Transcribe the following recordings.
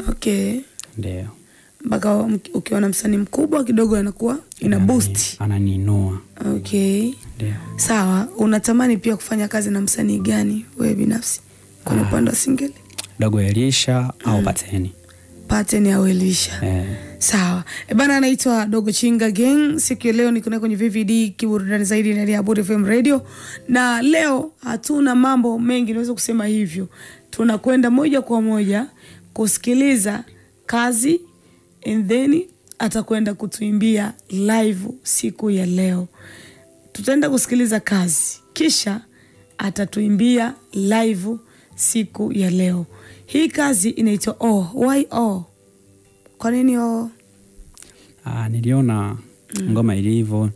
Okay. Ndio. Mpaka ukiona msanii mkubwa kidogo anakuwa ina boost. Ananinua. Okay. Ndio. Sawa, unatamani pia kufanya kazi na msanii gani wewe binafsi? Kwa upande wa single? Dogo Elisha au Pateni? Pateni au Elisha. Sawa. Bana anaitwa Dogo Chinga Gang. Siku ya leo niko kwenye VVD kiburudani zaidi na Abudu FM Radio. Na leo hatuna mambo mengi naweza kusema hivyo. Tunakwenda moja kwa moja kusikiliza kazi and then atakwenda kutuimbia live siku ya leo. Tutaenda kusikiliza kazi kisha atatuimbia live siku ya leo. Hii kazi inaitwa Oh. Why Oh? Kwa nini Oh? Niliona ngoma ilivyo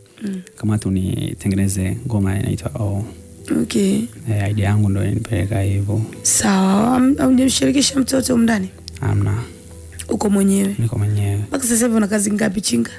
kama tunitengeneze ngoma inaitwa Oh. Okay. Idea yangu ndio inipeleka hivyo. Sawa, hujamshirikisha mtoto ndani? Hamna. Uko mwenyewe? Niko mwenyewe. Mpaka sasa hivi una kazi ngapi Chinga?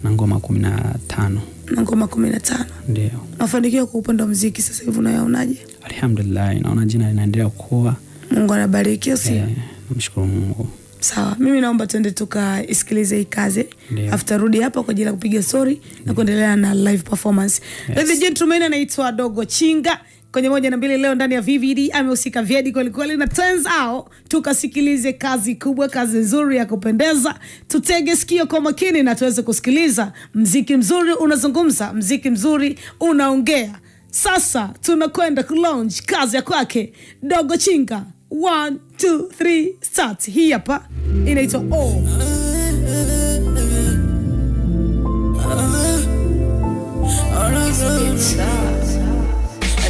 Na ngoma 15. Na ngoma 15. Ndio. Mafanikio kwa upande wa muziki sasa hivi unayaonaje? Alhamdulillah, naona jina linaendelea kukua. Mungu anabariki usi. Namshukuru Mungu. Sawa, mimi naomba tuende tukaisikilize hii kazi. After rudi hapa kwa ajili ya kupiga story na kuendelea na live performance. Ladies and gentlemen, anaitwa Dogo Chinga. Kwenye 1 na 2 leo ndani ya VVD amehusika Viedi kweli na turns out tukasikilize kazi kubwa, kazi nzuri ya kupendeza. Tutege sikio kwa makini na tuweze kusikiliza muziki mzuri unazungumza, muziki mzuri unaongea. Sasa tunakwenda kulaunch kazi ya kwake Dogo Chinga. 1 2 3 start. Hii hapa inaitwa Oh.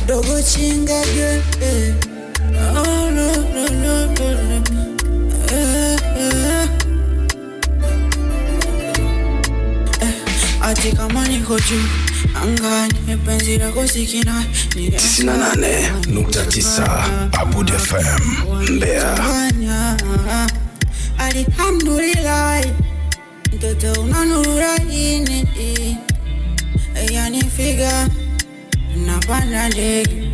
Dogo Chinga girl. Oh no no no no. Ati kama niko juu angani penzi lako sikina 98.9 Abudu FM Mbeya. Alhamdulillah mtoto unanura ini yani figa napanda ndege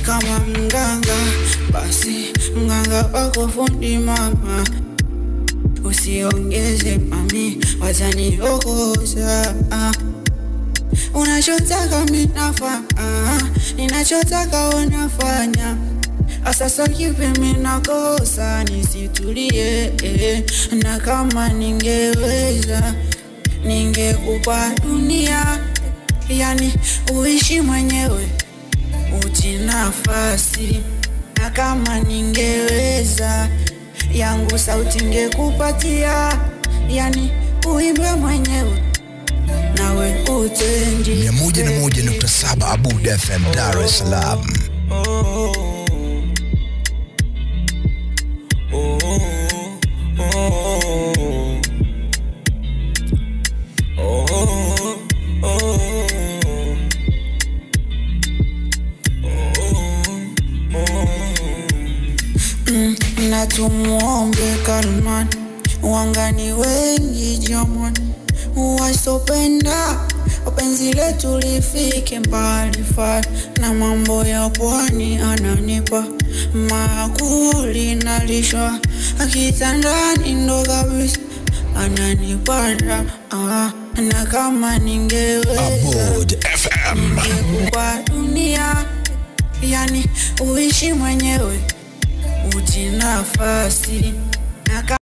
kama mganga basi mganga wako fundi mama usiongeze mami wazani okoza unachotaka mimi nafanya ninachotaka unafanya sasa kipi mimi nakosa nisitulie na kama ningeweza ningekupa dunia yani uishi mwenyewe utinafasi na kama ningeweza yangu sauti ningekupatia yani uimbe mwenyewe nawe utendi 101.7 Abudu FM Dar es Salaam. na tumuombe Kalman wangani wengi jamani wasopenda wapenzi letu lifike mbali far na mambo ya pwani ananipa makuli nalishwa akitandani ndo kabisa ananipanda na kama ningeweza Abudu FM kwa dunia yani uishi mwenyewe utinafasi